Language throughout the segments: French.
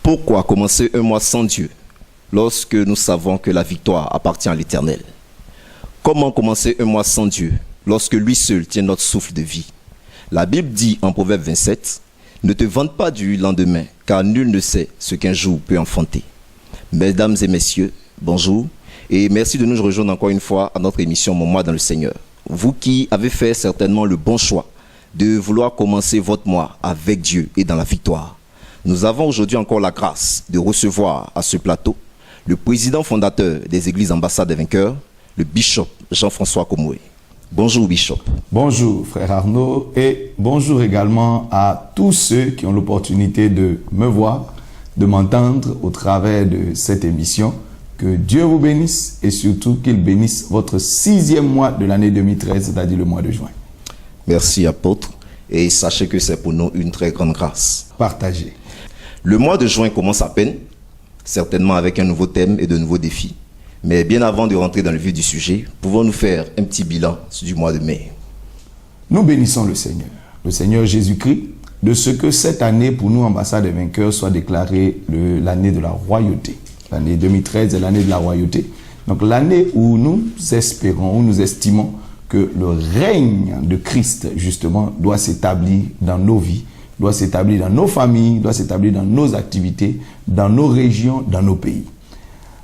Pourquoi commencer un mois sans Dieu lorsque nous savons que la victoire appartient à l'Éternel? Comment commencer un mois sans Dieu lorsque lui seul tient notre souffle de vie? La Bible dit en Proverbe 27, « Ne te vante pas du lendemain, car nul ne sait ce qu'un jour peut enfanter. » Mesdames et messieurs, bonjour et merci de nous rejoindre encore une fois à notre émission Mon mois dans le Seigneur. Vous qui avez fait certainement le bon choix de vouloir commencer votre mois avec Dieu et dans la victoire. Nous avons aujourd'hui encore la grâce de recevoir à ce plateau le président fondateur des Églises Ambassades des Vainqueurs, le bishop Jean-François Komoué. Bonjour bishop. Bonjour frère Arnaud et bonjour également à tous ceux qui ont l'opportunité de me voir, de m'entendre au travers de cette émission. Que Dieu vous bénisse et surtout qu'il bénisse votre 6e mois de l'année 2013, c'est-à-dire le mois de juin. Merci apôtre et sachez que c'est pour nous une très grande grâce. Partagez. Le mois de juin commence à peine, certainement avec un nouveau thème et de nouveaux défis. Mais bien avant de rentrer dans le vif du sujet, pouvons-nous faire un petit bilan du mois de mai? Nous bénissons le Seigneur Jésus-Christ, de ce que cette année pour nous, Ambassade des Vainqueurs, soit déclarée l'année de la royauté. L'année 2013 est l'année de la royauté. Donc l'année où nous espérons, où nous estimons que le règne de Christ, justement, doit s'établir dans nos vies, doit s'établir dans nos familles, doit s'établir dans nos activités, dans nos régions, dans nos pays.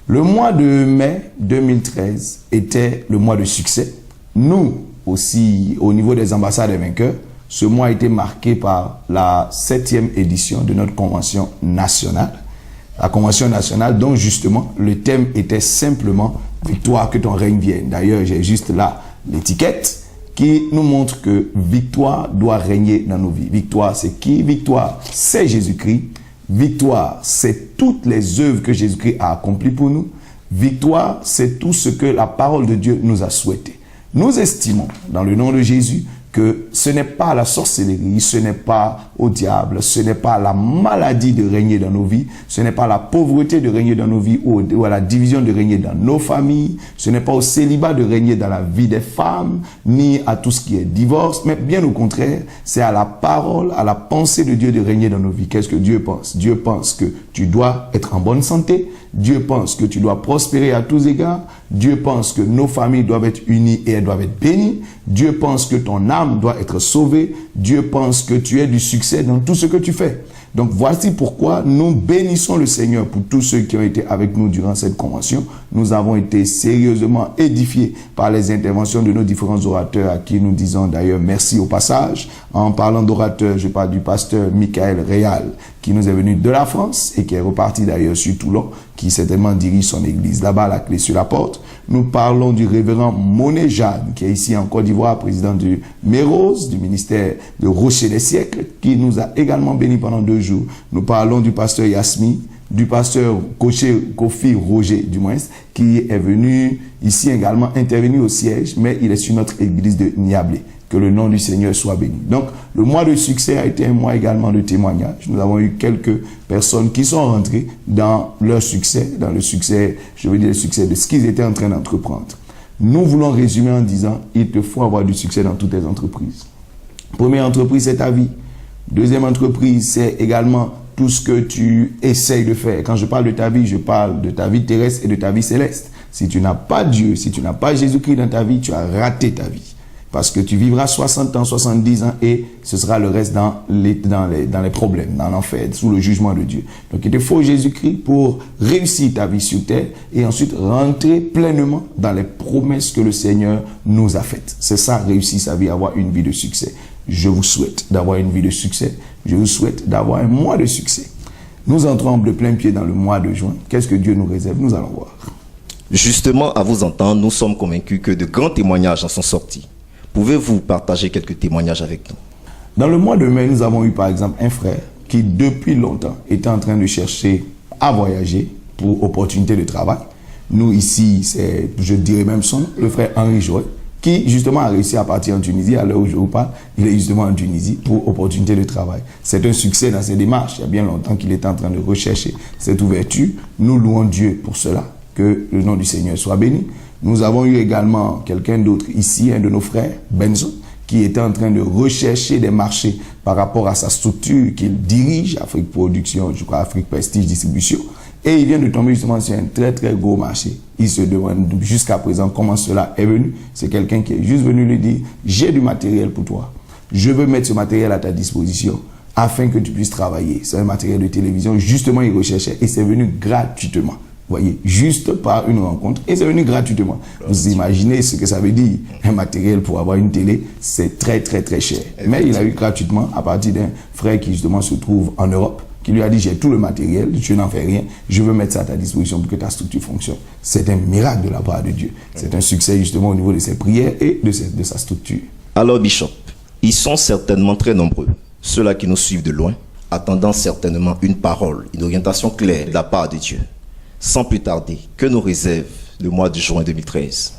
Le mois de mai 2013 était le mois de succès. Nous aussi, au niveau des ambassades des vainqueurs, ce mois a été marqué par la 7e édition de notre convention nationale. La convention nationale dont justement le thème était simplement « Victoire, que ton règne vienne ». D'ailleurs, j'ai juste là l'étiquette qui nous montre que victoire doit régner dans nos vies. Victoire, c'est qui? Victoire, c'est Jésus-Christ. Victoire, c'est toutes les œuvres que Jésus-Christ a accomplies pour nous. Victoire, c'est tout ce que la parole de Dieu nous a souhaité. Nous estimons, dans le nom de Jésus, que ce n'est pas la sorcellerie, ce n'est pas au diable, ce n'est pas la maladie de régner dans nos vies, ce n'est pas la pauvreté de régner dans nos vies ou à la division de régner dans nos familles, ce n'est pas au célibat de régner dans la vie des femmes, ni à tout ce qui est divorce, mais bien au contraire, c'est à la parole, à la pensée de Dieu de régner dans nos vies. Qu'est-ce que Dieu pense? Dieu pense que tu dois être en bonne santé, Dieu pense que tu dois prospérer à tous égards, Dieu pense que nos familles doivent être unies et elles doivent être bénies, Dieu pense que ton âme doit être sauvée, Dieu pense que tu as du succès dans tout ce que tu fais. Donc voici pourquoi nous bénissons le Seigneur pour tous ceux qui ont été avec nous durant cette convention. Nous avons été sérieusement édifiés par les interventions de nos différents orateurs à qui nous disons d'ailleurs merci au passage. En parlant d'orateurs, je parle du pasteur Michael Réal qui nous est venu de la France et qui est reparti d'ailleurs sur Toulon, qui certainement dirige son église là-bas, la clé sur la porte. Nous parlons du révérend Monet Jeanne, qui est ici en Côte d'Ivoire, président du Méros, du ministère de Rocher des siècles, qui nous a également bénis pendant 2 jours. Nous parlons du pasteur Yasmi, du pasteur Kofi Roger, du moins, qui est venu ici également intervenir au siège, mais il est sur notre église de Niablé. Que le nom du Seigneur soit béni. Donc, le mois de succès a été un mois également de témoignage. Nous avons eu quelques personnes qui sont rentrées dans leur succès, dans le succès, je veux dire le succès de ce qu'ils étaient en train d'entreprendre. Nous voulons résumer en disant, il te faut avoir du succès dans toutes tes entreprises. Première entreprise, c'est ta vie. Deuxième entreprise, c'est également tout ce que tu essayes de faire. Quand je parle de ta vie, je parle de ta vie terrestre et de ta vie céleste. Si tu n'as pas Dieu, si tu n'as pas Jésus-Christ dans ta vie, tu as raté ta vie. Parce que tu vivras 60 ans, 70 ans et ce sera le reste dans les problèmes, dans l'enfer, sous le jugement de Dieu. Donc il te faut Jésus-Christ pour réussir ta vie sur terre et ensuite rentrer pleinement dans les promesses que le Seigneur nous a faites. C'est ça, réussir sa vie, avoir une vie de succès. Je vous souhaite d'avoir une vie de succès. Je vous souhaite d'avoir un mois de succès. Nous entrons de plein pied dans le mois de juin. Qu'est-ce que Dieu nous réserve? Nous allons voir. Justement, à vous entendre, nous sommes convaincus que de grands témoignages en sont sortis. Pouvez-vous partager quelques témoignages avec nous? Dans le mois de mai, nous avons eu par exemple un frère qui depuis longtemps était en train de chercher à voyager pour opportunité de travail. Nous ici, c'est, je dirais même son nom, le frère Henri Joël, qui justement a réussi à partir en Tunisie. À l'heure où je vous parle, il est justement en Tunisie pour opportunité de travail. C'est un succès dans ses démarches. Il y a bien longtemps qu'il était en train de rechercher cette ouverture. Nous louons Dieu pour cela. Que le nom du Seigneur soit béni. Nous avons eu également quelqu'un d'autre ici, un de nos frères, Benzo, qui était en train de rechercher des marchés par rapport à sa structure qu'il dirige, Afrique Production, je crois Afrique Prestige Distribution. Et il vient de tomber justement sur un très très gros marché. Il se demande jusqu'à présent comment cela est venu. C'est quelqu'un qui est juste venu lui dire, j'ai du matériel pour toi. Je veux mettre ce matériel à ta disposition afin que tu puisses travailler. C'est un matériel de télévision. Justement, il recherchait et c'est venu gratuitement. Vous voyez, juste par une rencontre, et c'est venu gratuitement. Vous imaginez ce que ça veut dire. Un matériel pour avoir une télé, c'est très très très cher. Mais il a eu gratuitement à partir d'un frère qui justement se trouve en Europe, qui lui a dit, j'ai tout le matériel, tu n'en fais rien, je veux mettre ça à ta disposition pour que ta structure fonctionne. C'est un miracle de la part de Dieu. C'est un succès justement au niveau de ses prières et de sa structure. Alors Bishop, ils sont certainement très nombreux, ceux-là qui nous suivent de loin, attendant certainement une parole, une orientation claire de la part de Dieu. Sans plus tarder, que nous réserve le mois de juin 2013?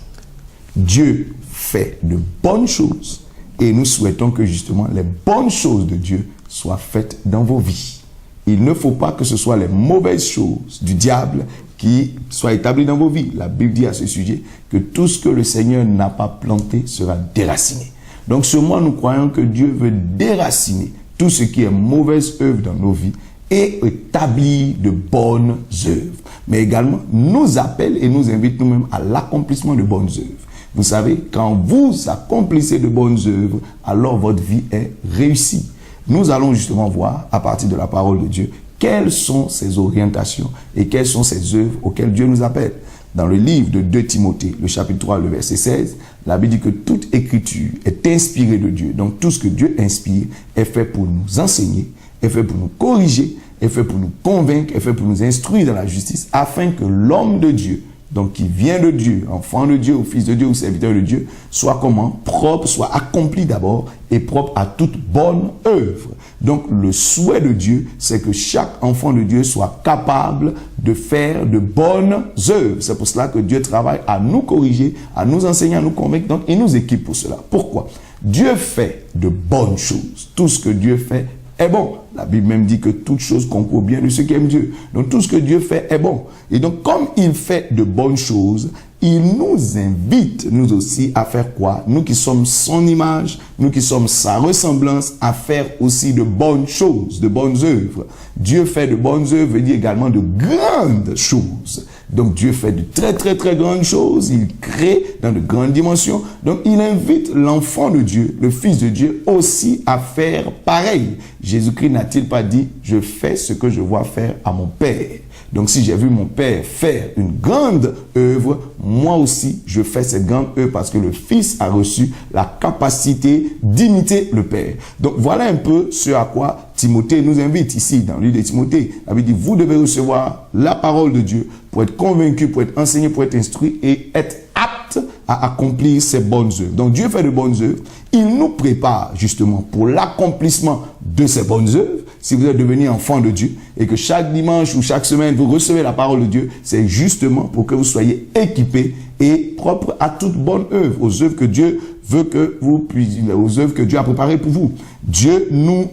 Dieu fait de bonnes choses et nous souhaitons que justement les bonnes choses de Dieu soient faites dans vos vies. Il ne faut pas que ce soit les mauvaises choses du diable qui soient établies dans vos vies. La Bible dit à ce sujet que tout ce que le Seigneur n'a pas planté sera déraciné. Donc ce mois, nous croyons que Dieu veut déraciner tout ce qui est mauvaise œuvre dans nos vies et établir de bonnes œuvres. Mais également, nous appelle et nous invite nous-mêmes à l'accomplissement de bonnes œuvres. Vous savez, quand vous accomplissez de bonnes œuvres, alors votre vie est réussie. Nous allons justement voir, à partir de la parole de Dieu, quelles sont ces orientations et quelles sont ces œuvres auxquelles Dieu nous appelle. Dans le livre de 2 Timothée, le chapitre 3, le verset 16, la Bible dit que toute écriture est inspirée de Dieu. Donc tout ce que Dieu inspire est fait pour nous enseigner, est fait pour nous corriger, est fait pour nous convaincre, est fait pour nous instruire dans la justice, afin que l'homme de Dieu, donc qui vient de Dieu, enfant de Dieu, ou fils de Dieu, ou serviteur de Dieu, soit comment? Propre, soit accompli d'abord, et propre à toute bonne œuvre. Donc le souhait de Dieu, c'est que chaque enfant de Dieu soit capable de faire de bonnes œuvres. C'est pour cela que Dieu travaille à nous corriger, à nous enseigner, à nous convaincre, donc il nous équipe pour cela. Pourquoi? Dieu fait de bonnes choses. Tout ce que Dieu fait est bon. La Bible même dit que toute chose concourt bien de ceux qui aiment Dieu. Donc tout ce que Dieu fait est bon. Et donc comme il fait de bonnes choses, il nous invite, nous aussi, à faire quoi? Nous qui sommes son image, nous qui sommes sa ressemblance, à faire aussi de bonnes choses, de bonnes œuvres. Dieu fait de bonnes œuvres veut dire également de grandes choses. Donc Dieu fait de très très très grandes choses, il crée dans de grandes dimensions. Donc il invite l'enfant de Dieu, le Fils de Dieu aussi à faire pareil. Jésus-Christ n'a-t-il pas dit, je fais ce que je vois faire à mon Père? Donc si j'ai vu mon Père faire une grande œuvre, moi aussi je fais cette grande œuvre parce que le Fils a reçu la capacité d'imiter le Père. Donc voilà un peu ce à quoi Timothée nous invite ici dans le livre de Timothée. Il avait dit, vous devez recevoir la parole de Dieu pour être convaincu, pour être enseigné, pour être instruit et être apte à accomplir ces bonnes œuvres. Donc Dieu fait de bonnes œuvres. Il nous prépare justement pour l'accomplissement de ces bonnes œuvres. Si vous êtes devenu enfant de Dieu et que chaque dimanche ou chaque semaine vous recevez la parole de Dieu, c'est justement pour que vous soyez équipés et propres à toute bonne œuvre, aux œuvres que Dieu veut que vous puissiez, aux œuvres que Dieu a préparées pour vous. Dieu nous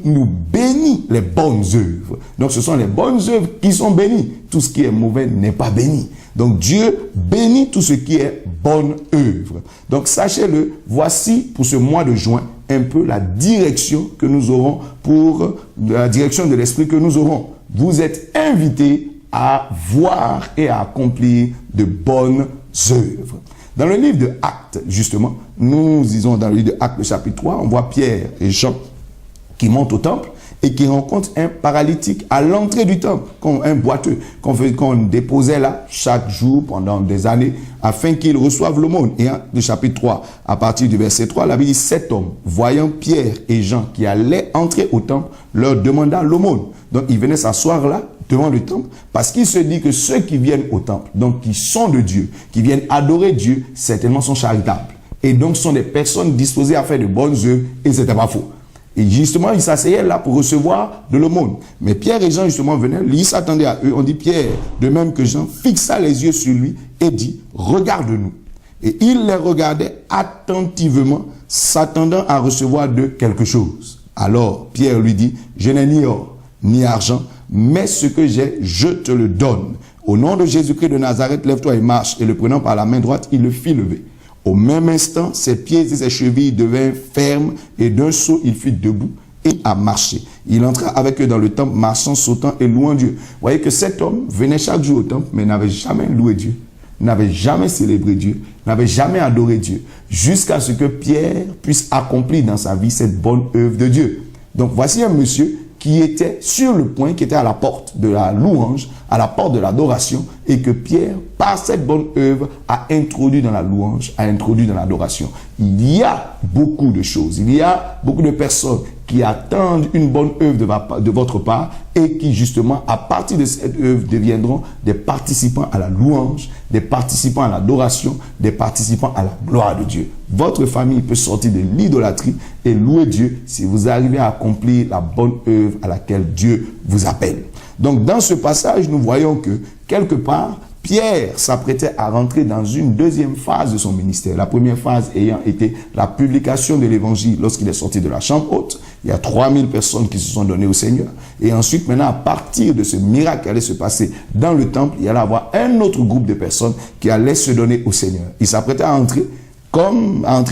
bénit les bonnes œuvres. Donc ce sont les bonnes œuvres qui sont bénies. Tout ce qui est mauvais n'est pas béni. Donc Dieu bénit tout ce qui est bonne œuvre. Donc sachez-le, voici pour ce mois de juin un peu la direction que nous aurons pour la direction de l'esprit que nous aurons. Vous êtes invités à voir et à accomplir de bonnes œuvres. Dans le livre de Actes, justement, nous disons dans le livre de Actes, le chapitre 3, on voit Pierre et Jean qui montent au temple et qui rencontrent un paralytique à l'entrée du temple, un boiteux qu'on déposait là chaque jour pendant des années afin qu'il reçoive l'aumône. Et le chapitre 3, à partir du verset 3, la Bible dit, cet homme, voyant Pierre et Jean qui allaient entrer au temple, leur demanda l'aumône. Donc il venait s'asseoir là devant le temple parce qu'il se dit que ceux qui viennent au temple, donc qui sont de Dieu, qui viennent adorer Dieu, certainement sont charitables. Et donc sont des personnes disposées à faire de bonnes œuvres et c'était pas faux. Et justement, ils s'asseyaient là pour recevoir de l'aumône. Mais Pierre et Jean, justement, venaient, ils s'attendaient à eux. On dit Pierre, de même que Jean, fixa les yeux sur lui et dit, regarde-nous. Et il les regardait attentivement, s'attendant à recevoir d'eux quelque chose. Alors, Pierre lui dit, je n'ai ni or, ni argent, mais ce que j'ai, je te le donne. Au nom de Jésus-Christ de Nazareth, lève-toi et marche. Et le prenant par la main droite, il le fit lever. Au même instant, ses pieds et ses chevilles devinrent fermes, et d'un saut, il fut debout et a marché. Il entra avec eux dans le temple, marchant, sautant et louant Dieu. Vous voyez que cet homme venait chaque jour au temple, mais n'avait jamais loué Dieu, n'avait jamais célébré Dieu, n'avait jamais adoré Dieu, jusqu'à ce que Pierre puisse accomplir dans sa vie cette bonne œuvre de Dieu. Donc voici un monsieur qui était sur le point, qui était à la porte de la louange, à la porte de l'adoration, et que Pierre, par cette bonne œuvre, a introduit dans la louange, a introduit dans l'adoration. Il y a beaucoup de choses, il y a beaucoup de personnes qui attendent une bonne œuvre de votre part et qui justement, à partir de cette œuvre, deviendront des participants à la louange, des participants à l'adoration, des participants à la gloire de Dieu. Votre famille peut sortir de l'idolâtrie et louer Dieu si vous arrivez à accomplir la bonne œuvre à laquelle Dieu vous appelle. Donc dans ce passage, nous voyons que quelque part, Pierre s'apprêtait à rentrer dans une deuxième phase de son ministère. La première phase ayant été la publication de l'évangile lorsqu'il est sorti de la chambre haute. Il y a 3000 personnes qui se sont données au Seigneur. Et ensuite, maintenant, à partir de ce miracle qui allait se passer dans le temple, il y allait avoir un autre groupe de personnes qui allaient se donner au Seigneur. Il s'apprêtait à entrer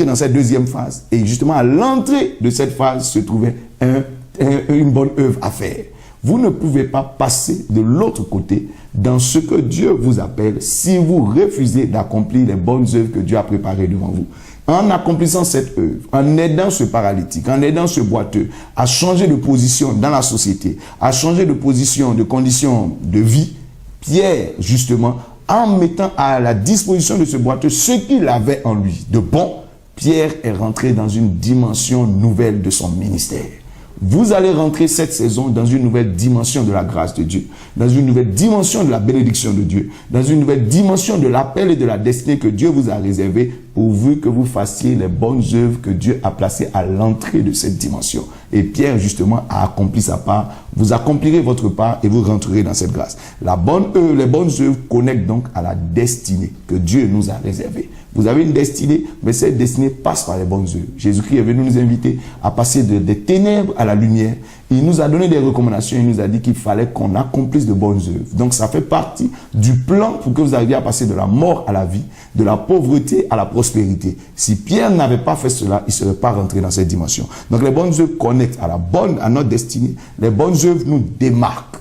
dans cette deuxième phase. Et justement, à l'entrée de cette phase se trouvait une bonne œuvre à faire. Vous ne pouvez pas passer de l'autre côté dans ce que Dieu vous appelle si vous refusez d'accomplir les bonnes œuvres que Dieu a préparées devant vous. En accomplissant cette œuvre, en aidant ce paralytique, en aidant ce boiteux à changer de position dans la société, à changer de position, de condition de vie, Pierre, justement, en mettant à la disposition de ce boiteux ce qu'il avait en lui de bon, Pierre est rentré dans une dimension nouvelle de son ministère. Vous allez rentrer cette saison dans une nouvelle dimension de la grâce de Dieu, dans une nouvelle dimension de la bénédiction de Dieu, dans une nouvelle dimension de l'appel et de la destinée que Dieu vous a réservée, pourvu que vous fassiez les bonnes œuvres que Dieu a placées à l'entrée de cette dimension. Et Pierre, justement, a accompli sa part. Vous accomplirez votre part et vous rentrerez dans cette grâce. Les bonnes œuvres connectent donc à la destinée que Dieu nous a réservée. Vous avez une destinée, mais cette destinée passe par les bonnes œuvres. Jésus-Christ est venu nous inviter à passer des ténèbres à la lumière. Il nous a donné des recommandations. Il nous a dit qu'il fallait qu'on accomplisse de bonnes œuvres. Donc, ça fait partie du plan pour que vous arriviez à passer de la mort à la vie, de la pauvreté à la prospérité. Si Pierre n'avait pas fait cela, il ne serait pas rentré dans cette dimension. Donc, les bonnes œuvres connectent à notre destinée. Les bonnes œuvres nous démarquent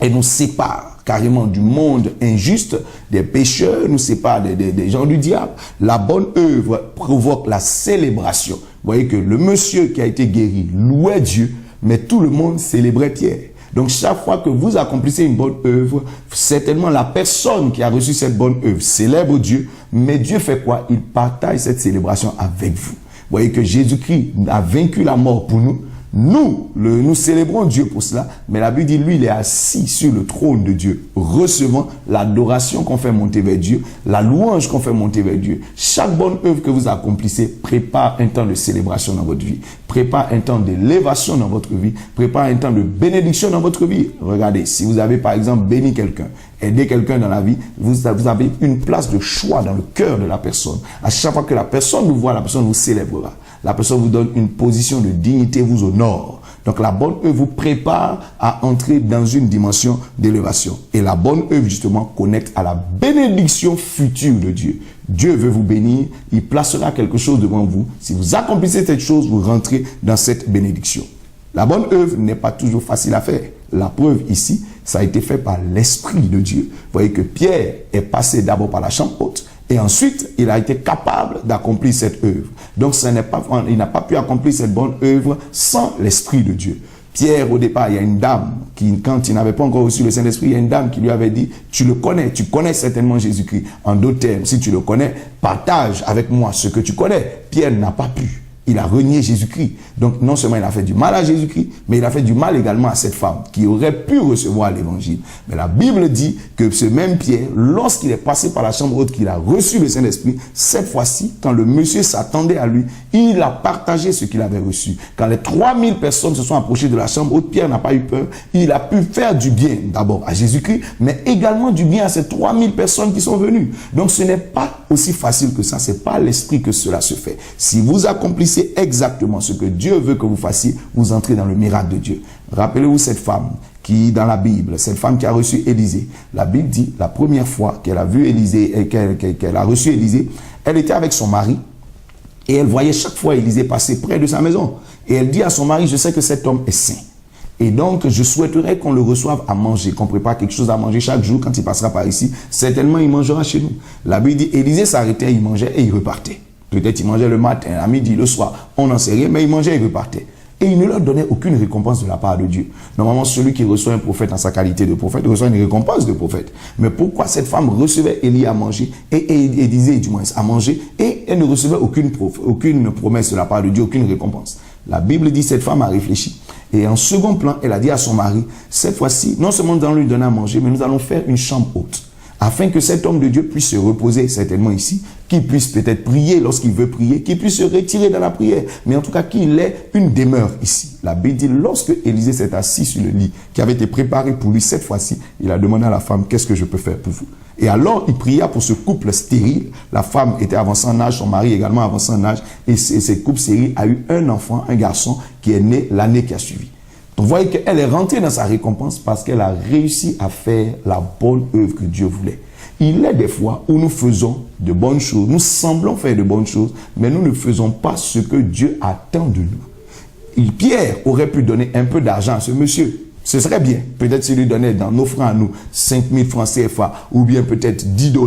et nous séparent carrément du monde injuste, des pécheurs, nous sépare des gens du diable. La bonne œuvre provoque la célébration. Vous voyez que le monsieur qui a été guéri louait Dieu, mais tout le monde célébrait Pierre. Donc chaque fois que vous accomplissez une bonne œuvre, certainement la personne qui a reçu cette bonne œuvre célèbre Dieu, mais Dieu fait quoi? Il partage cette célébration avec vous. Vous voyez que Jésus-Christ a vaincu la mort pour nous. Nous célébrons Dieu pour cela, mais la Bible dit, lui, il est assis sur le trône de Dieu, recevant l'adoration qu'on fait monter vers Dieu, la louange qu'on fait monter vers Dieu. Chaque bonne œuvre que vous accomplissez prépare un temps de célébration dans votre vie, prépare un temps d'élévation dans votre vie, prépare un temps de bénédiction dans votre vie. Regardez, si vous avez par exemple béni quelqu'un, aider quelqu'un dans la vie, vous avez une place de choix dans le cœur de la personne. À chaque fois que la personne vous voit, la personne vous célébrera. La personne vous donne une position de dignité, vous honore. Donc la bonne œuvre vous prépare à entrer dans une dimension d'élévation. Et la bonne œuvre justement connecte à la bénédiction future de Dieu. Dieu veut vous bénir, il placera quelque chose devant vous. Si vous accomplissez cette chose, vous rentrez dans cette bénédiction. La bonne œuvre n'est pas toujours facile à faire. La preuve ici, ça a été fait par l'Esprit de Dieu. Vous voyez que Pierre est passé d'abord par la chambre haute et ensuite, il a été capable d'accomplir cette œuvre. Donc, il n'a pas pu accomplir cette bonne œuvre sans l'Esprit de Dieu. Pierre, au départ, il y a une dame qui, quand il n'avait pas encore reçu le Saint-Esprit, il y a une dame qui lui avait dit, tu connais certainement Jésus-Christ. En d'autres termes, si tu le connais, partage avec moi ce que tu connais. Pierre n'a pas pu. Il a renié Jésus-Christ. Donc, non seulement il a fait du mal à Jésus-Christ, mais il a fait du mal également à cette femme qui aurait pu recevoir l'évangile. Mais la Bible dit que ce même Pierre, lorsqu'il est passé par la chambre haute, qu'il a reçu le Saint-Esprit, cette fois-ci, quand le monsieur s'attendait à lui, il a partagé ce qu'il avait reçu. Quand les 3000 personnes se sont approchées de la chambre haute, Pierre n'a pas eu peur. Il a pu faire du bien, d'abord à Jésus-Christ, mais également du bien à ces 3000 personnes qui sont venues. Donc, ce n'est pas aussi facile que ça. C'est par l'Esprit que cela se fait. Si vous accomplissez exactement ce que Dieu veut que vous fassiez, vous entrez dans le miracle de Dieu. Rappelez-vous cette femme qui, dans la Bible, cette femme qui a reçu Élisée. La Bible dit, la première fois qu'elle a vu Élisée, qu'elle a reçu Élisée, Elle était avec son mari et elle voyait chaque fois Élisée passer près de sa maison. Et elle dit à son mari, je sais que cet homme est saint. Et donc, je souhaiterais qu'on le reçoive à manger, qu'on prépare quelque chose à manger chaque jour quand il passera par ici. Certainement, il mangera chez nous. La Bible dit, Élisée s'arrêtait, il mangeait et il repartait. Peut-être il mangeait le matin, à midi, le soir, on n'en sait rien, mais il mangeait et il repartait. Et il ne leur donnait aucune récompense de la part de Dieu. Normalement, celui qui reçoit un prophète en sa qualité de prophète reçoit une récompense de prophète. Mais pourquoi cette femme recevait Élie à manger, et disait du moins à manger, et elle ne recevait aucune promesse de la part de Dieu, aucune récompense? La Bible dit, cette femme a réfléchi. Et en second plan, elle a dit à son mari, cette fois-ci, non seulement nous allons lui donner à manger, mais nous allons faire une chambre haute. Afin que cet homme de Dieu puisse se reposer certainement ici, qu'il puisse peut-être prier lorsqu'il veut prier, qu'il puisse se retirer dans la prière, mais en tout cas qu'il ait une demeure ici. La Bible dit, lorsque Élisée s'est assis sur le lit qui avait été préparé pour lui cette fois-ci, il a demandé à la femme, qu'est-ce que je peux faire pour vous? Et alors, il pria pour ce couple stérile. La femme était avancée en âge, son mari également avancé en âge, et ce couple stérile a eu un enfant, un garçon, qui est né l'année qui a suivi. Donc, vous voyez qu'elle est rentrée dans sa récompense parce qu'elle a réussi à faire la bonne œuvre que Dieu voulait. Il y a des fois où nous faisons de bonnes choses, nous semblons faire de bonnes choses, mais nous ne faisons pas ce que Dieu attend de nous. Pierre aurait pu donner un peu d'argent à ce monsieur. Ce serait bien. Peut-être s'il lui donnait dans nos francs à nous 5 000 francs CFA, ou bien peut-être 10 $,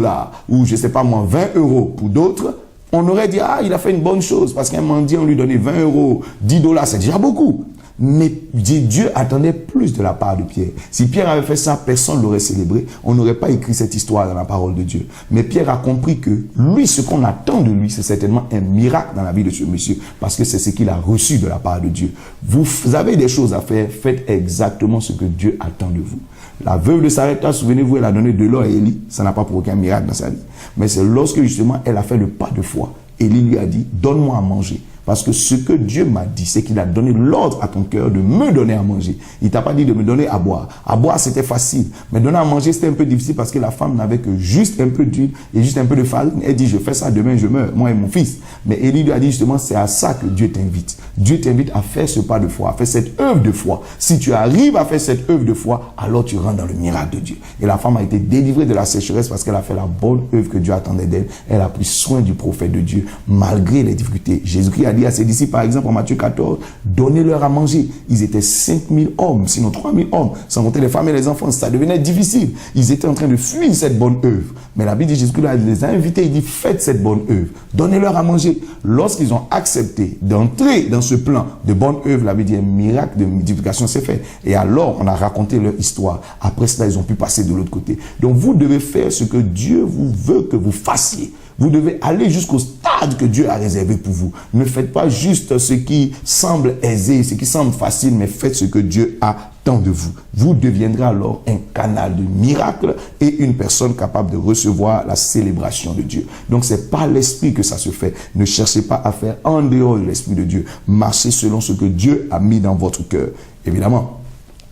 ou je ne sais pas moi, 20 € pour d'autres, on aurait dit, ah, il a fait une bonne chose, parce qu'un mendiant, on lui donnait 20 €, 10 $, c'est déjà beaucoup. Mais Dieu attendait plus de la part de Pierre. Si Pierre avait fait ça, personne ne l'aurait célébré. On n'aurait pas écrit cette histoire dans la parole de Dieu. Mais Pierre a compris que lui, ce qu'on attend de lui, c'est certainement un miracle dans la vie de ce monsieur. Parce que c'est ce qu'il a reçu de la part de Dieu. Vous avez des choses à faire, faites exactement ce que Dieu attend de vous. La veuve de Sarepta, souvenez-vous, elle a donné de l'or à Élie. Ça n'a pas provoqué un miracle dans sa vie. Mais c'est lorsque justement elle a fait le pas de foi. Élie lui a dit, donne-moi à manger. Parce que ce que Dieu m'a dit, c'est qu'il a donné l'ordre à ton cœur de me donner à manger. Il ne t'a pas dit de me donner à boire. À boire, c'était facile. Mais donner à manger, c'était un peu difficile parce que la femme n'avait que juste un peu d'huile et juste un peu de farine. Elle dit, je fais ça, demain je meurs, moi et mon fils. Mais Élie lui a dit justement, c'est à ça que Dieu t'invite. Dieu t'invite à faire ce pas de foi, à faire cette œuvre de foi. Si tu arrives à faire cette œuvre de foi, alors tu rentres dans le miracle de Dieu. Et la femme a été délivrée de la sécheresse parce qu'elle a fait la bonne œuvre que Dieu attendait d'elle. Elle a pris soin du prophète de Dieu, malgré les difficultés. Jésus-Christ a dit à ses disciples, par exemple, en Matthieu 14, donnez-leur à manger. Ils étaient 5 000 hommes, sinon 3 000 hommes, sans compter les femmes et les enfants. Ça devenait difficile. Ils étaient en train de fuir cette bonne œuvre. Mais la Bible dit, Jésus-Christ les a invités, il dit, faites cette bonne œuvre. Donnez-leur à manger. Lorsqu'ils ont accepté d'entrer dans ce plan de bonne œuvre, la Bible dit, un miracle de multiplication s'est fait. Et alors, on a raconté leur histoire. Après cela, ils ont pu passer de l'autre côté. Donc, vous devez faire ce que Dieu vous veut que vous fassiez. Vous devez aller jusqu'au stade que Dieu a réservé pour vous. Ne faites pas juste ce qui semble aisé, ce qui semble facile, mais faites ce que Dieu attend de vous. Vous deviendrez alors un canal de miracles et une personne capable de recevoir la célébration de Dieu. Donc, c'est par l'esprit que ça se fait. Ne cherchez pas à faire en dehors de l'esprit de Dieu. Marchez selon ce que Dieu a mis dans votre cœur. Évidemment,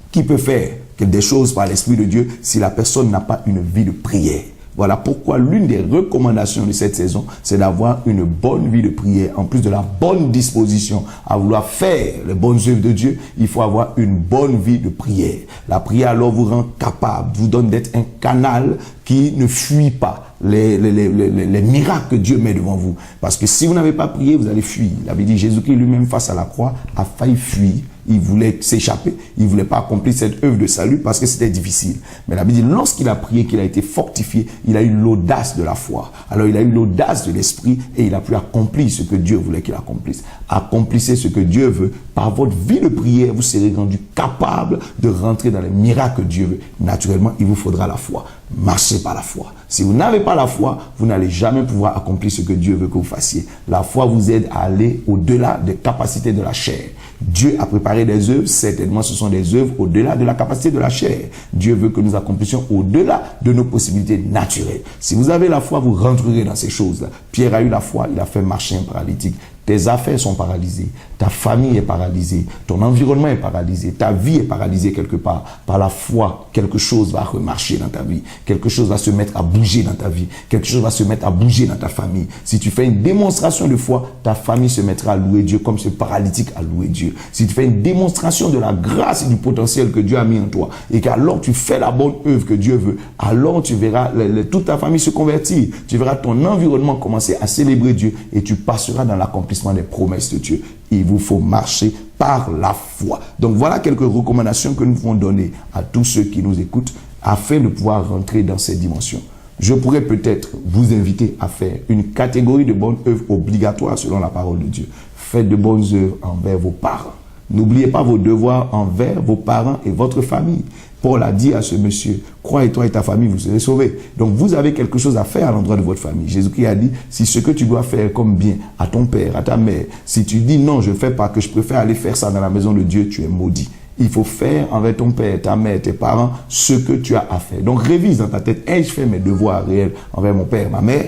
qui peut faire des choses par l'esprit de Dieu si la personne n'a pas une vie de prière? Voilà pourquoi l'une des recommandations de cette saison, c'est d'avoir une bonne vie de prière. En plus de la bonne disposition à vouloir faire les bonnes œuvres de Dieu, il faut avoir une bonne vie de prière. La prière alors vous rend capable, vous donne d'être un canal qui ne fuit pas les miracles que Dieu met devant vous. Parce que si vous n'avez pas prié, vous allez fuir. La Bible dit, Jésus-Christ lui-même face à la croix a failli fuir. Il voulait s'échapper. Il ne voulait pas accomplir cette œuvre de salut parce que c'était difficile. Mais la Bible dit, lorsqu'il a prié, qu'il a été fortifié, il a eu l'audace de la foi. Alors il a eu l'audace de l'esprit et il a pu accomplir ce que Dieu voulait qu'il accomplisse. Accomplissez ce que Dieu veut. Par votre vie de prière, vous serez rendu capable de rentrer dans les miracles que Dieu veut. Naturellement, il vous faudra la foi. Marchez par la foi. Si vous n'avez pas la foi, vous n'allez jamais pouvoir accomplir ce que Dieu veut que vous fassiez. La foi vous aide à aller au-delà des capacités de la chair. Dieu a préparé des œuvres, certainement ce sont des œuvres au-delà de la capacité de la chair. Dieu veut que nous accomplissions au-delà de nos possibilités naturelles. Si vous avez la foi, vous rentrerez dans ces choses-là. Pierre a eu la foi, il a fait marcher un paralytique. tes affaires sont paralysées, ta famille est paralysée, ton environnement est paralysé, ta vie est paralysée quelque part. Par la foi, quelque chose va remarcher dans ta vie, quelque chose va se mettre à bouger dans ta vie, quelque chose va se mettre à bouger dans ta famille. Si tu fais une démonstration de foi, ta famille se mettra à louer Dieu comme ce paralytique a loué Dieu. Si tu fais une démonstration de la grâce et du potentiel que Dieu a mis en toi, et qu'alors tu fais la bonne œuvre que Dieu veut, alors tu verras toute ta famille se convertir, tu verras ton environnement commencer à célébrer Dieu et tu passeras dans l'accomplissement des promesses de Dieu. Il vous faut marcher par la foi. Donc voilà quelques recommandations que nous pouvons donner à tous ceux qui nous écoutent afin de pouvoir rentrer dans ces dimensions. Je pourrais peut-être vous inviter à faire une catégorie de bonnes œuvres obligatoires selon la parole de Dieu. Faites de bonnes œuvres envers vos parents. N'oubliez pas vos devoirs envers vos parents et votre famille. Paul a dit à ce monsieur, crois et toi et ta famille, vous serez sauvés. Donc vous avez quelque chose à faire à l'endroit de votre famille. Jésus-Christ a dit, si ce que tu dois faire comme bien à ton père, à ta mère, si tu dis non, je ne fais pas, que je préfère aller faire ça dans la maison de Dieu, tu es maudit. Il faut faire envers ton père, ta mère, tes parents, ce que tu as à faire. Donc révise dans ta tête, je fais mes devoirs réels envers mon père, ma mère.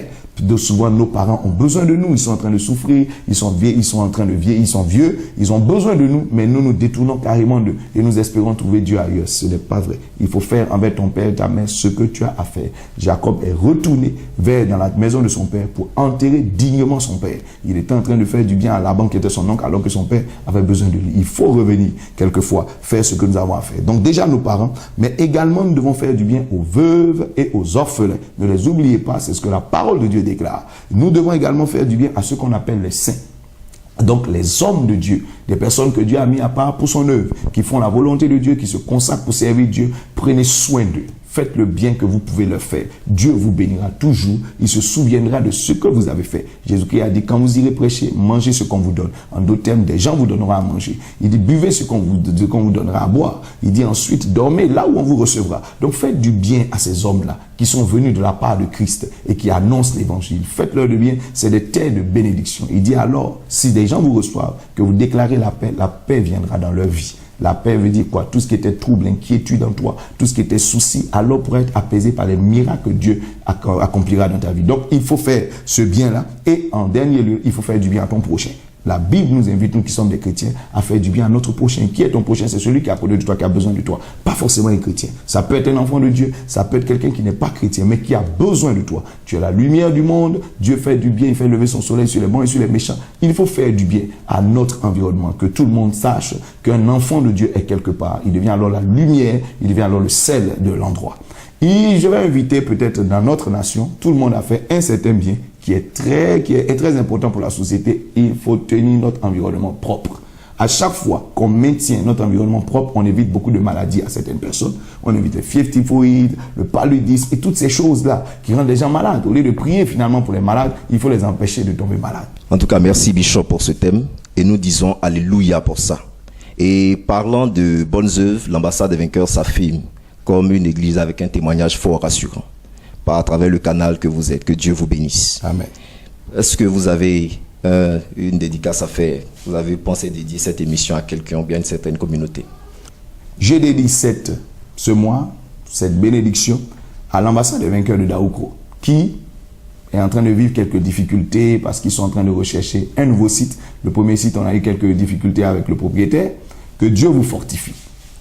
Souvent, nos parents ont besoin de nous. Ils sont en train de souffrir. Ils sont vieux. Ils sont en train de vieillir. Ils sont vieux. Ils ont besoin de nous. Mais nous nous détournons carrément d'eux. Et nous espérons trouver Dieu ailleurs. Ce n'est pas vrai. Il faut faire envers ton père et ta mère ce que tu as à faire. Jacob est retourné dans la maison de son père pour enterrer dignement son père. Il était en train de faire du bien à Laban qui était son oncle alors que son père avait besoin de lui. Il faut revenir quelquefois faire ce que nous avons à faire. Donc déjà nos parents, mais également nous devons faire du bien aux veuves et aux orphelins. Ne les oubliez pas. C'est ce que la parole de Dieu déclare. Nous devons également faire du bien à ceux qu'on appelle les saints. Donc les hommes de Dieu, des personnes que Dieu a mis à part pour son œuvre, qui font la volonté de Dieu, qui se consacrent pour servir Dieu, prenez soin d'eux. Faites le bien que vous pouvez leur faire. Dieu vous bénira toujours. Il se souviendra de ce que vous avez fait. Jésus-Christ a dit, quand vous irez prêcher, mangez ce qu'on vous donne. En d'autres termes, des gens vous donneront à manger. Il dit, buvez ce qu'on vous donnera à boire. Il dit ensuite, dormez là où on vous recevra. Donc faites du bien à ces hommes-là qui sont venus de la part de Christ et qui annoncent l'évangile. Faites-leur du bien. C'est des terres de bénédiction. Il dit alors, si des gens vous reçoivent, que vous déclarez la paix viendra dans leur vie. La paix veut dire quoi? Tout ce qui était trouble, inquiétude en toi, tout ce qui était souci, alors pourra être apaisé par les miracles que Dieu accomplira dans ta vie. Donc, il faut faire ce bien-là. Et en dernier lieu, il faut faire du bien à ton prochain. La Bible nous invite, nous qui sommes des chrétiens, à faire du bien à notre prochain. Qui est ton prochain? C'est celui qui a côté de toi, qui a besoin de toi. Pas forcément un chrétien. Ça peut être un enfant de Dieu, ça peut être quelqu'un qui n'est pas chrétien, mais qui a besoin de toi. Tu es la lumière du monde. Dieu fait du bien, il fait lever son soleil sur les bons et sur les méchants. Il faut faire du bien à notre environnement, que tout le monde sache qu'un enfant de Dieu est quelque part. Il devient alors la lumière, il devient alors le sel de l'endroit. Et je vais inviter peut-être dans notre nation, tout le monde a fait un certain bien qui est très important pour la société. Il faut tenir notre environnement propre. À chaque fois qu'on maintient notre environnement propre, on évite beaucoup de maladies à certaines personnes. On évite le fièvre typhoïde, le paludisme et toutes ces choses-là qui rendent les gens malades. Au lieu de prier finalement pour les malades, il faut les empêcher de tomber malades. En tout cas, merci Bishop pour ce thème et nous disons Alléluia pour ça. Et parlant de bonnes œuvres, l'ambassade des vainqueurs s'affirme comme une église avec un témoignage fort rassurant à travers le canal que vous êtes. Que Dieu vous bénisse. Amen. Est-ce que vous avez une dédicace à faire? Vous avez pensé dédier cette émission à quelqu'un ou bien à une certaine communauté? Je dédie ce mois, cette bénédiction à l'ambassade des vainqueurs de Daoukro, qui est en train de vivre quelques difficultés parce qu'ils sont en train de rechercher un nouveau site. Le premier site, on a eu quelques difficultés avec le propriétaire. Que Dieu vous fortifie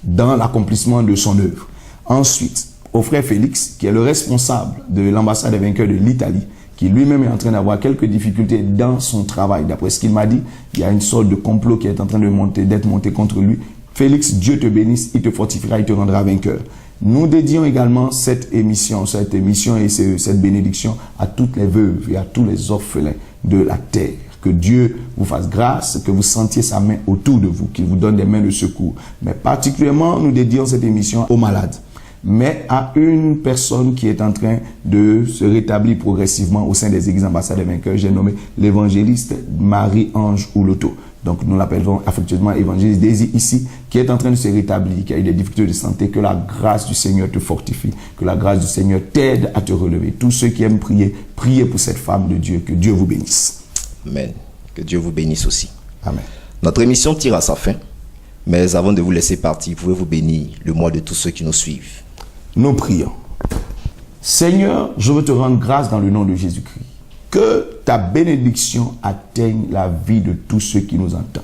dans l'accomplissement de son œuvre. Ensuite, au frère Félix, qui est le responsable de l'ambassade des vainqueurs de l'Italie, qui lui-même est en train d'avoir quelques difficultés dans son travail. D'après ce qu'il m'a dit, il y a une sorte de complot qui est en train d'être monté contre lui. Félix, Dieu te bénisse, il te fortifiera, il te rendra vainqueur. Nous dédions également cette émission et cette bénédiction à toutes les veuves et à tous les orphelins de la terre. Que Dieu vous fasse grâce, que vous sentiez sa main autour de vous, qu'il vous donne des mains de secours. Mais particulièrement, nous dédions cette émission aux malades, mais à une personne qui est en train de se rétablir progressivement au sein des églises ambassades des vainqueurs. J'ai nommé l'évangéliste Marie-Ange Ouloto. Donc nous l'appellerons affectueusement évangéliste Daisy ici, qui est en train de se rétablir, qui a eu des difficultés de santé. Que la grâce du Seigneur te fortifie, que la grâce du Seigneur t'aide à te relever. Tous ceux qui aiment prier, priez pour cette femme de Dieu. Que Dieu vous bénisse. Amen. Que Dieu vous bénisse aussi. Amen. Notre émission tire à sa fin, mais avant de vous laisser partir, pouvez-vous bénir le mois de tous ceux qui nous suivent? Nous prions. Seigneur, je veux te rendre grâce dans le nom de Jésus-Christ. Que ta bénédiction atteigne la vie de tous ceux qui nous entendent.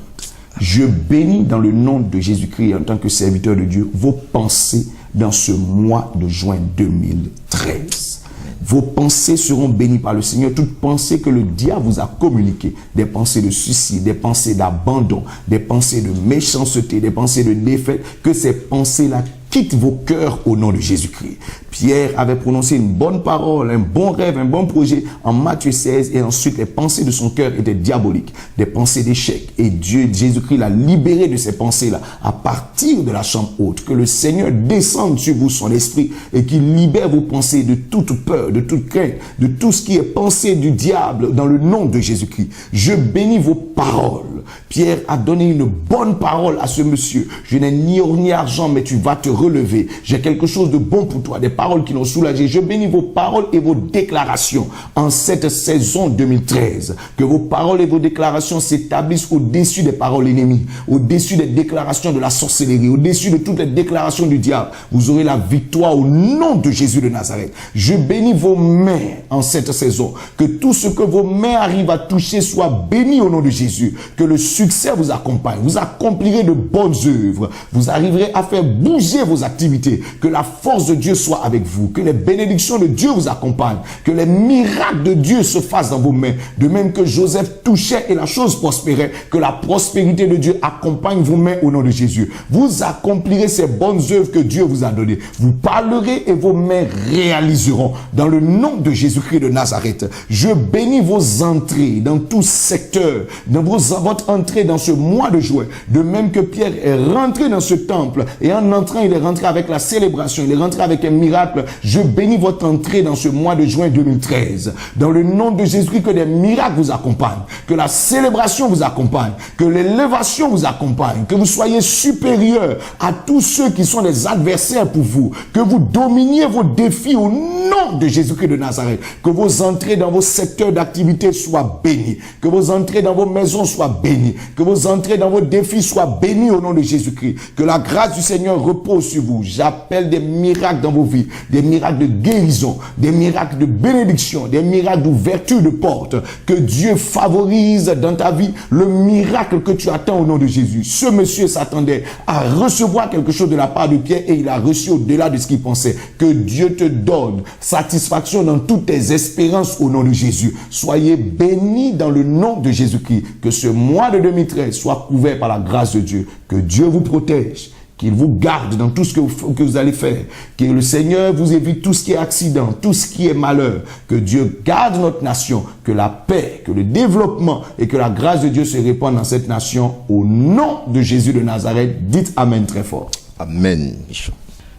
Je bénis dans le nom de Jésus-Christ en tant que serviteur de Dieu vos pensées dans ce mois de juin 2013. Vos pensées seront bénies par le Seigneur. Toutes pensées que le diable vous a communiquées, des pensées de suicide, des pensées d'abandon, des pensées de méchanceté, des pensées de défaite, que ces pensées-là quittent vos cœurs au nom de Jésus-Christ. Pierre avait prononcé une bonne parole, un bon rêve, un bon projet en Matthieu 16 et ensuite les pensées de son cœur étaient diaboliques, des pensées d'échec. Et Dieu, Jésus-Christ l'a libéré de ces pensées-là à partir de la chambre haute. Que le Seigneur descende sur vous son esprit et qu'il libère vos pensées de toute peur, de toute crainte, de tout ce qui est pensée du diable dans le nom de Jésus-Christ. Je bénis vos paroles. Pierre a donné une bonne parole à ce monsieur. Je n'ai ni or ni argent, mais tu vas te relever. J'ai quelque chose de bon pour toi, des paroles qui l'ont soulagé. Je bénis vos paroles et vos déclarations en cette saison 2013. Que vos paroles et vos déclarations s'établissent au-dessus des paroles ennemies, au-dessus des déclarations de la sorcellerie, au-dessus de toutes les déclarations du diable. Vous aurez la victoire au nom de Jésus de Nazareth. Je bénis vos mains en cette saison. Que tout ce que vos mains arrivent à toucher soit béni au nom de Jésus. Que le succès vous accompagne. Vous accomplirez de bonnes œuvres. Vous arriverez à faire bouger vos activités. Que la force de Dieu soit avec vous. Que les bénédictions de Dieu vous accompagnent. Que les miracles de Dieu se fassent dans vos mains. De même que Joseph touchait et la chose prospérait. Que la prospérité de Dieu accompagne vos mains au nom de Jésus. Vous accomplirez ces bonnes œuvres que Dieu vous a données. Vous parlerez et vos mains réaliseront. Dans le nom de Jésus-Christ de Nazareth, je bénis vos entrées dans tout secteur, dans votre entrée dans ce mois de juin. De même que Pierre est rentré dans ce temple et en entrant, il est rentré avec la célébration, il est rentré avec un miracle. Je bénis votre entrée dans ce mois de juin 2013. Dans le nom de Jésus-Christ, que des miracles vous accompagnent, que la célébration vous accompagne, que l'élévation vous accompagne, que vous soyez supérieur à tous ceux qui sont des adversaires pour vous, que vous dominiez vos défis au nom de Jésus-Christ de Nazareth, que vos entrées dans vos secteurs d'activité soient bénies, que vos entrées dans vos maisons soient bénies, que vos entrées dans vos défis soient bénies au nom de Jésus-Christ, que la grâce du Seigneur repose sur vous. J'appelle des miracles dans vos vies, des miracles de guérison, des miracles de bénédiction, des miracles d'ouverture de portes, que Dieu favorise dans ta vie le miracle que tu attends au nom de Jésus. Ce monsieur s'attendait à recevoir quelque chose de la part de Pierre et il a reçu au-delà de ce qu'il pensait. Que Dieu te donne satisfaction dans toutes tes espérances au nom de Jésus. Soyez bénis dans le nom de Jésus-Christ. Que ce mois de 2013 soit couvert par la grâce de Dieu. Que Dieu vous protège. Qu'il vous garde dans tout ce que vous allez faire. Que le Seigneur vous évite tout ce qui est accident, tout ce qui est malheur. Que Dieu garde notre nation. Que la paix, que le développement et que la grâce de Dieu se répandent dans cette nation. Au nom de Jésus de Nazareth, dites Amen très fort. Amen.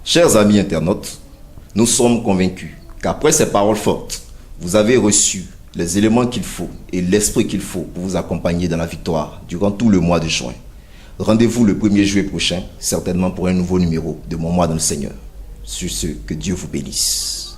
Chers amis internautes, nous sommes convaincus qu'après ces paroles fortes, vous avez reçu les éléments qu'il faut et l'esprit qu'il faut pour vous accompagner dans la victoire durant tout le mois de juin. Rendez-vous le 1er juillet prochain, certainement pour un nouveau numéro de Mon Mois dans le Seigneur. Sur ce, que Dieu vous bénisse.